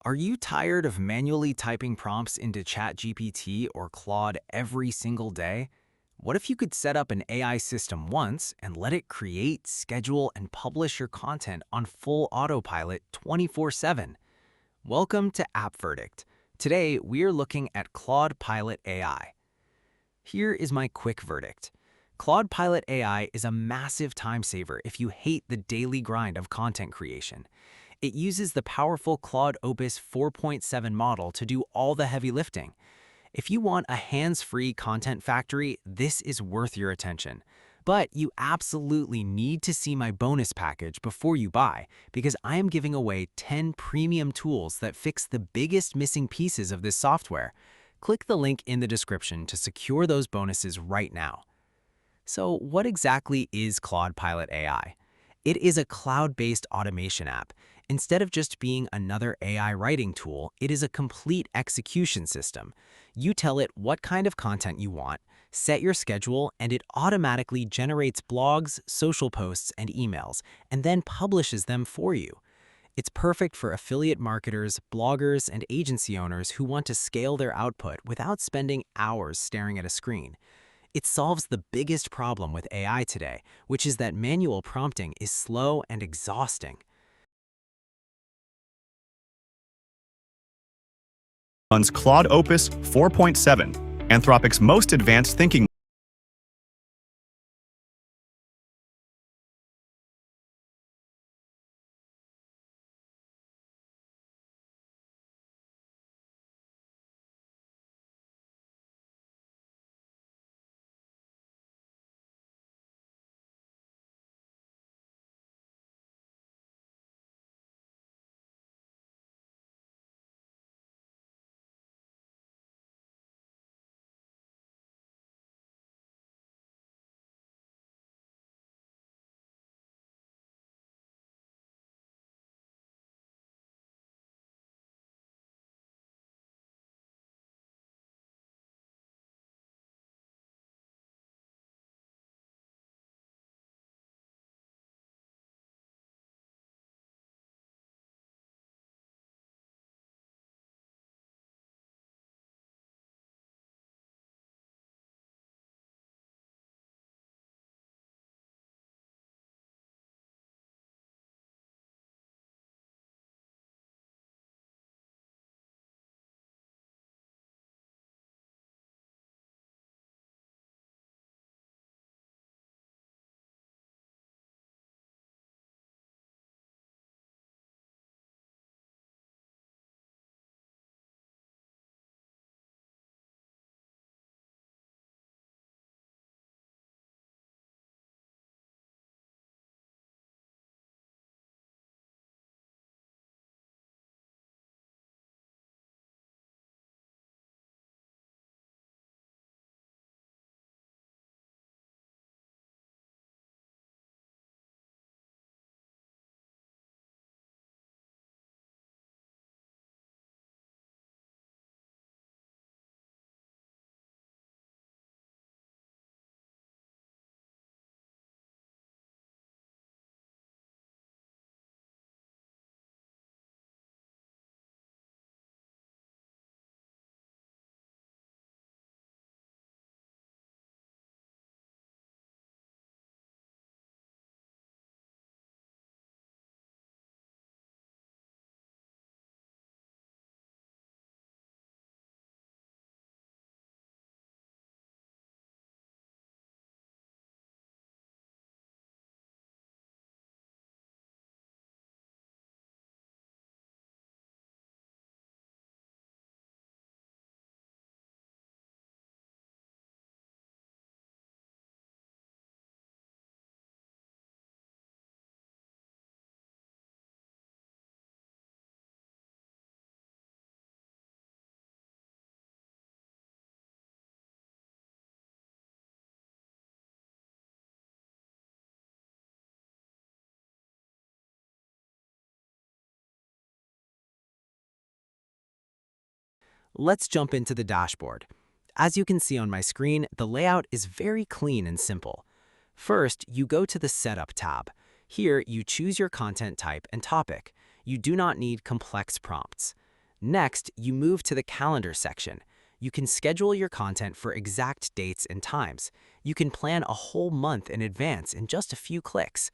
Are you tired of manually typing prompts into ChatGPT or Claude every single day? What if you could set up an AI system once and let it create, schedule, and publish your content on full autopilot 24/7? Welcome to App Verdict. Today, we're looking at Claude Pilot AI. Here is my quick verdict. Claude Pilot AI is a massive time saver if you hate the daily grind of content creation. It uses the powerful Claude Opus 4.7 model to do all the heavy lifting. If you want a hands-free content factory, this is worth your attention. But you absolutely need to see my bonus package before you buy, because I am giving away 10 premium tools that fix the biggest missing pieces of this software. Click the link in the description to secure those bonuses right now. So what exactly is Claude Pilot AI? It is a cloud-based automation app. Instead of just being another AI writing tool, it is a complete execution system. You tell it what kind of content you want, set your schedule, and it automatically generates blogs, social posts, and emails, and then publishes them for you. It's perfect for affiliate marketers, bloggers, and agency owners who want to scale their output without spending hours staring at a screen. It solves the biggest problem with AI today, which is that manual prompting is slow and exhausting. Runs Claude Opus 4.7, Anthropic's most advanced thinking. Let's jump into the dashboard. As you can see on my screen, the layout is very clean and simple. First, you go to the Setup tab. Here, you choose your content type and topic. You do not need complex prompts. Next, you move to the calendar section. You can schedule your content for exact dates and times. You can plan a whole month in advance in just a few clicks.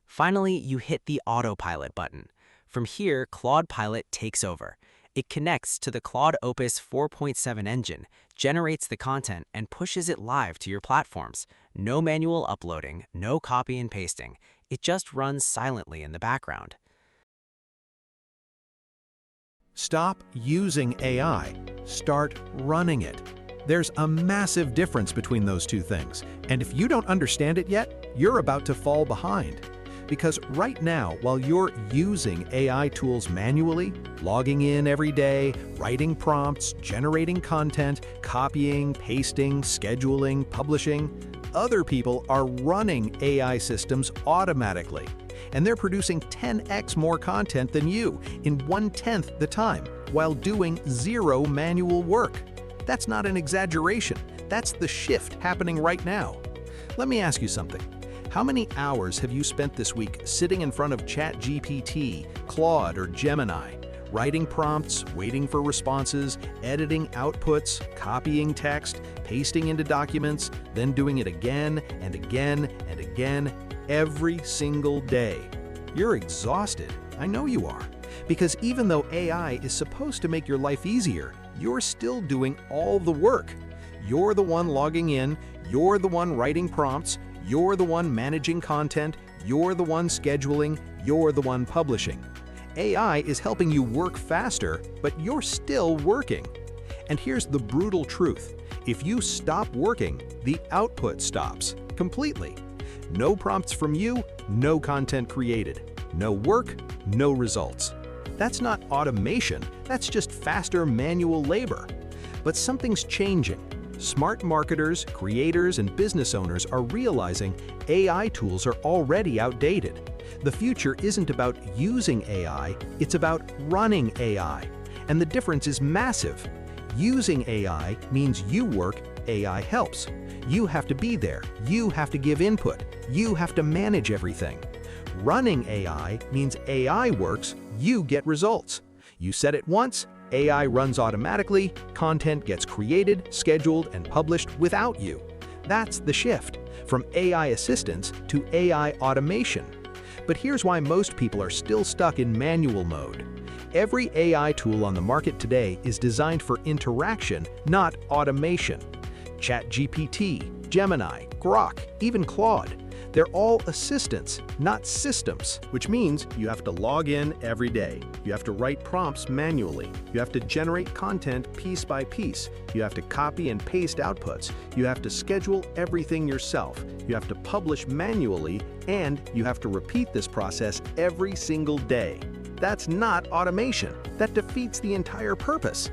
Finally, you hit the Autopilot button. From here, Claud Pilot takes over. It connects to the Claude Opus 4.7 engine, generates the content, and pushes it live to your platforms. No manual uploading, no copy and pasting. It just runs silently in the background. Stop using AI. Start running it. There's a massive difference between those two things, and if you don't understand it yet, you're about to fall behind. Because right now, while you're using AI tools manually, logging in every day, writing prompts, generating content, copying, pasting, scheduling, publishing, other people are running AI systems automatically. And they're producing 10x more content than you in 1/10 the time, while doing zero manual work. That's not an exaggeration. That's the shift happening right now. Let me ask you something. How many hours have you spent this week sitting in front of ChatGPT, Claude, or Gemini, writing prompts, waiting for responses, editing outputs, copying text, pasting into documents, then doing it again and again and again every single day? You're exhausted. I know you are. Because even though AI is supposed to make your life easier, you're still doing all the work. You're the one logging in, you're the one writing prompts, you're the one managing content, you're the one scheduling, you're the one publishing. AI is helping you work faster, but you're still working. And here's the brutal truth. If you stop working, the output stops completely. No prompts from you, no content created. No work, no results. That's not automation, that's just faster manual labor. But something's changing. Smart marketers, creators, and business owners are realizing AI tools are already outdated. The future isn't about using AI, it's about running AI. And the difference is massive. Using AI means you work, AI helps. You have to be there, you have to give input, you have to manage everything. Running AI means AI works, you get results. You set it once, AI runs automatically, content gets created, scheduled, and published without you. That's the shift, from AI assistance to AI automation. But here's why most people are still stuck in manual mode. Every AI tool on the market today is designed for interaction, not automation. ChatGPT, Gemini, Grok, even Claude. They're all assistants, not systems, which means you have to log in every day. You have to write prompts manually. You have to generate content piece by piece. You have to copy and paste outputs. You have to schedule everything yourself. You have to publish manually, and you have to repeat this process every single day. That's not automation. That defeats the entire purpose.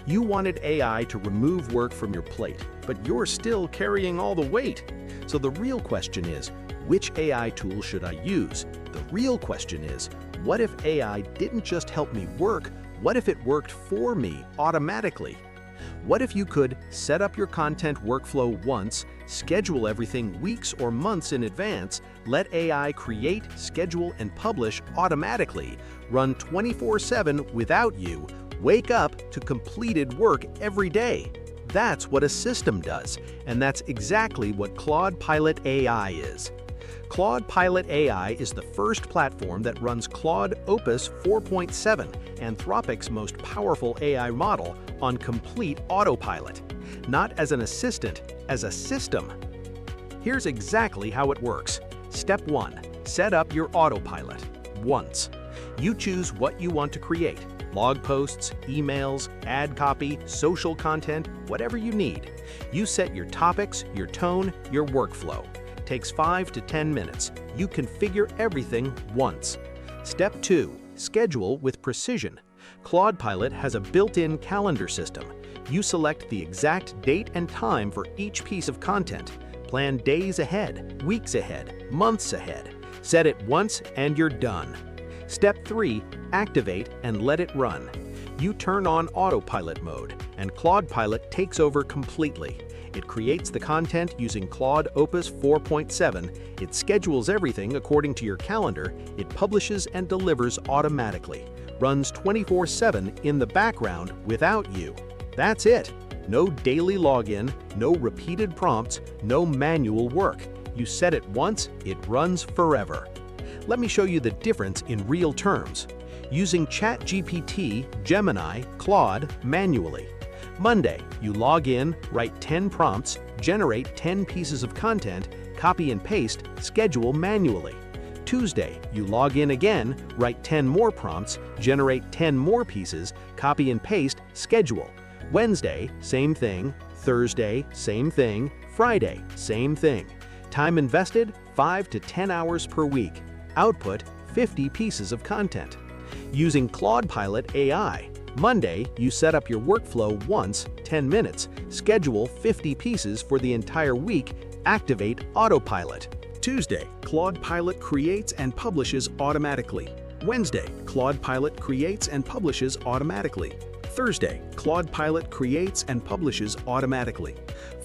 You wanted AI to remove work from your plate, but you're still carrying all the weight. So the real question is, which AI tool should I use? The real question is, what if AI didn't just help me work, what if it worked for me automatically? What if you could set up your content workflow once, schedule everything weeks or months in advance, let AI create, schedule, and publish automatically, run 24/7 without you, wake up to completed work every day? That's what a system does, and that's exactly what Claud Pilot AI is. Claud Pilot AI is the first platform that runs Claude Opus 4.7, Anthropic's most powerful AI model, on complete autopilot. Not as an assistant, as a system. Here's exactly how it works. Step 1. Set up your autopilot. Once. You choose what you want to create. Blog posts, emails, ad copy, social content, whatever you need. You set your topics, your tone, your workflow. Takes 5 to 10 minutes. You configure everything once. Step 2. Schedule with precision. Claud Pilot has a built-in calendar system. You select the exact date and time for each piece of content. Plan days ahead, weeks ahead, months ahead. Set it once and you're done. Step 3. Activate and let it run. You turn on autopilot mode, and Claud Pilot takes over completely. It creates the content using Claude Opus 4.7, it schedules everything according to your calendar, it publishes and delivers automatically, runs 24/7 in the background without you. That's it. No daily login, no repeated prompts, no manual work. You set it once, it runs forever. Let me show you the difference in real terms. Using ChatGPT, Gemini, Claude manually. Monday, you log in, write 10 prompts, generate 10 pieces of content, copy and paste, schedule manually. Tuesday, you log in again, write 10 more prompts, generate 10 more pieces, copy and paste, schedule. Wednesday, same thing. Thursday, same thing. Friday, same thing. Time invested, 5 to 10 hours per week. Output, 50 pieces of content. Using Claud Pilot AI, Monday, you set up your workflow once, 10 minutes, schedule 50 pieces for the entire week, activate Autopilot. Tuesday, Claud Pilot creates and publishes automatically. Wednesday, Claud Pilot creates and publishes automatically. Thursday, Claud Pilot creates and publishes automatically.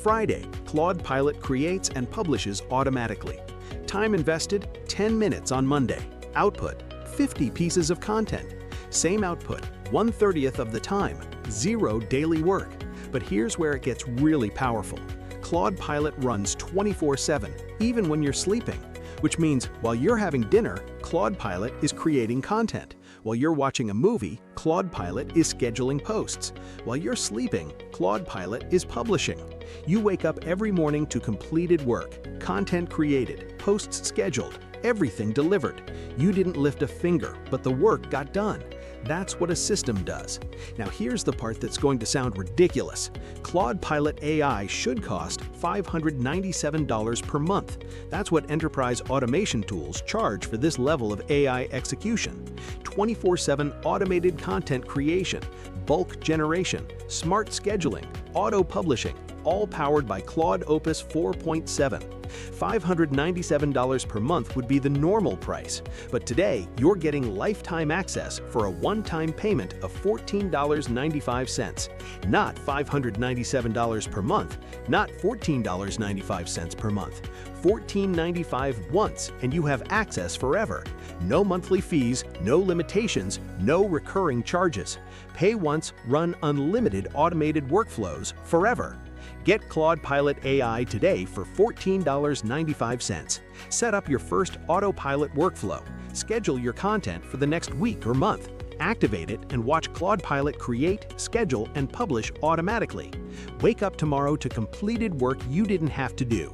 Friday, Claud Pilot creates and publishes automatically. Time invested, 10 minutes on Monday. Output, 50 pieces of content. Same output, 1/30th of the time, 0 daily work. But here's where it gets really powerful. Claud Pilot runs 24/7, even when you're sleeping. Which means while you're having dinner, Claud Pilot is creating content. While you're watching a movie, Claud Pilot is scheduling posts. While you're sleeping, Claud Pilot is publishing. You wake up every morning to completed work, content created, posts scheduled, everything delivered. You didn't lift a finger, but the work got done. That's what a system does. Now here's the part that's going to sound ridiculous. Claud Pilot AI should cost $597 per month. That's what enterprise automation tools charge for this level of AI execution. 24/7 automated content creation, bulk generation, smart scheduling, auto-publishing, all powered by Claude Opus 4.7. $597 per month would be the normal price, but today you're getting lifetime access for a one-time payment of $14.95. Not $597 per month, not $14.95 per month. $14.95 once, and you have access forever. No monthly fees, no limitations, no recurring charges. Pay once, run unlimited automated workflows forever. Get Claud Pilot AI today for $14.95. Set up your first autopilot workflow. Schedule your content for the next week or month. Activate it and watch Claud Pilot create, schedule, and publish automatically. Wake up tomorrow to completed work you didn't have to do.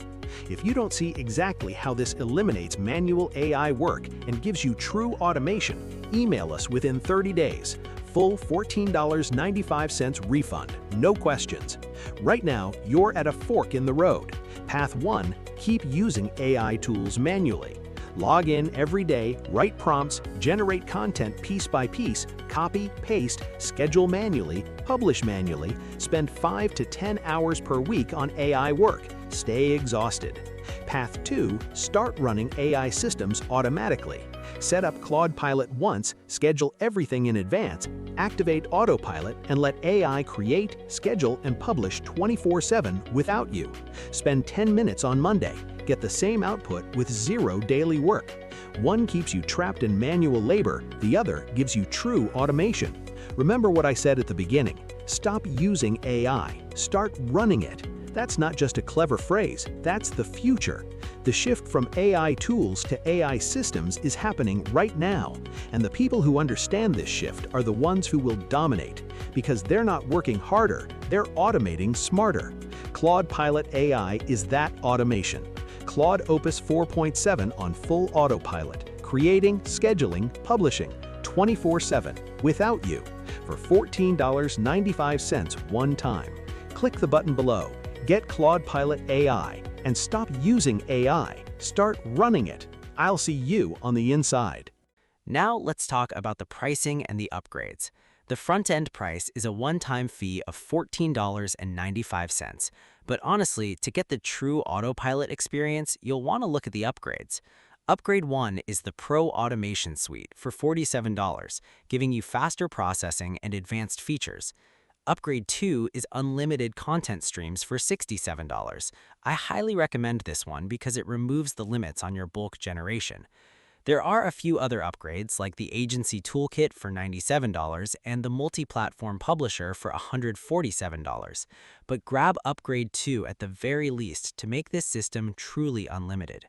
If you don't see exactly how this eliminates manual AI work and gives you true automation, email us within 30 days. Full $14.95 refund, no questions. Right now, you're at a fork in the road. Path 1, keep using AI tools manually. Log in every day, write prompts, generate content piece by piece, copy, paste, schedule manually, publish manually, spend 5 to 10 hours per week on AI work, stay exhausted. Path 2, start running AI systems automatically. Set up Claud Pilot once, schedule everything in advance, activate Autopilot, and let AI create, schedule, and publish 24/7 without you. Spend 10 minutes on Monday. Get the same output with 0 daily work. One keeps you trapped in manual labor, the other gives you true automation. Remember what I said at the beginning. Stop using AI. Start running it. That's not just a clever phrase, that's the future. The shift from AI tools to AI systems is happening right now, and the people who understand this shift are the ones who will dominate, because they're not working harder, they're automating smarter. Claud Pilot AI is that automation. Claude Opus 4.7 on full autopilot, creating, scheduling, publishing, 24/7, without you, for $14.95 one time. Click the button below. Get Claud Pilot AI and stop using AI. Start running it. I'll see you on the inside. Now let's talk about the pricing and the upgrades. The front-end price is a one-time fee of $14.95. But honestly, to get the true autopilot experience, you'll want to look at the upgrades. Upgrade 1 is the Pro Automation Suite for $47, giving you faster processing and advanced features. Upgrade 2 is unlimited content streams for $67. I highly recommend this one because it removes the limits on your bulk generation. There are a few other upgrades like the Agency Toolkit for $97 and the Multi-Platform Publisher for $147, but grab Upgrade 2 at the very least to make this system truly unlimited.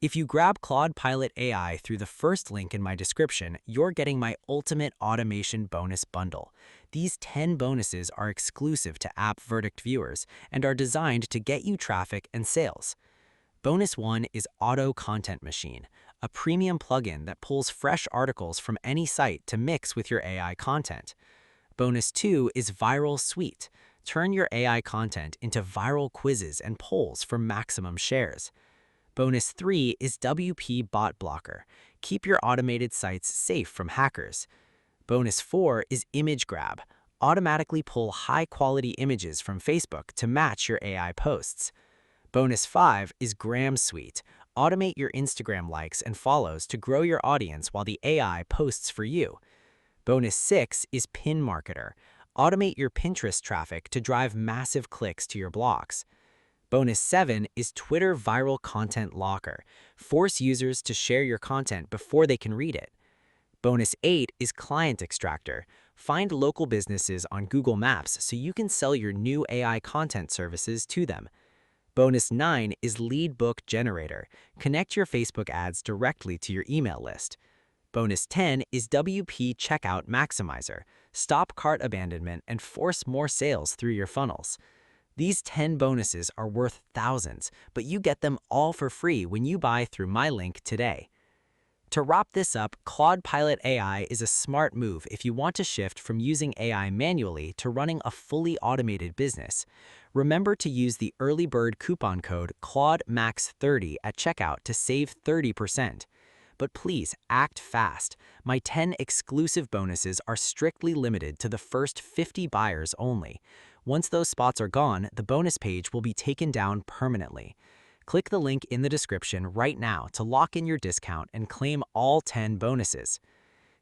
If you grab Claud Pilot AI through the first link in my description, you're getting my ultimate automation bonus bundle. These 10 bonuses are exclusive to App Verdict viewers and are designed to get you traffic and sales. Bonus 1 is Auto Content Machine, a premium plugin that pulls fresh articles from any site to mix with your AI content. Bonus 2 is Viral Suite. Turn your AI content into viral quizzes and polls for maximum shares. Bonus 3 is WP Bot Blocker. Keep your automated sites safe from hackers. Bonus 4 is Image Grab. Automatically pull high-quality images from Facebook to match your AI posts. Bonus 5 is Gram Suite. Automate your Instagram likes and follows to grow your audience while the AI posts for you. Bonus 6 is Pin Marketer. Automate your Pinterest traffic to drive massive clicks to your blogs. Bonus 7 is Twitter Viral Content Locker. Force users to share your content before they can read it. Bonus 8 is Client Extractor. Find local businesses on Google Maps so you can sell your new AI content services to them. Bonus 9 is Lead Book Generator. Connect your Facebook ads directly to your email list. Bonus 10 is WP Checkout Maximizer. Stop cart abandonment and force more sales through your funnels. These 10 bonuses are worth thousands, but you get them all for free when you buy through my link today. To wrap this up, Claud Pilot AI is a smart move if you want to shift from using AI manually to running a fully automated business. Remember to use the early bird coupon code CLAUDMAX30 at checkout to save 30%. But please act fast. My 10 exclusive bonuses are strictly limited to the first 50 buyers only. Once those spots are gone, the bonus page will be taken down permanently. Click the link in the description right now to lock in your discount and claim all 10 bonuses.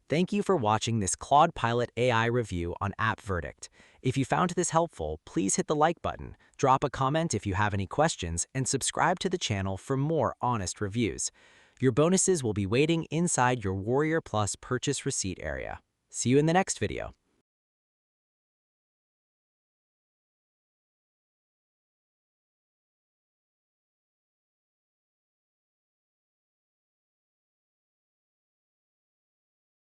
Thank you for watching this Claud Pilot AI review on App Verdict. If you found this helpful, please hit the like button, drop a comment if you have any questions, and subscribe to the channel for more honest reviews. Your bonuses will be waiting inside your Warrior Plus purchase receipt area. See you in the next video.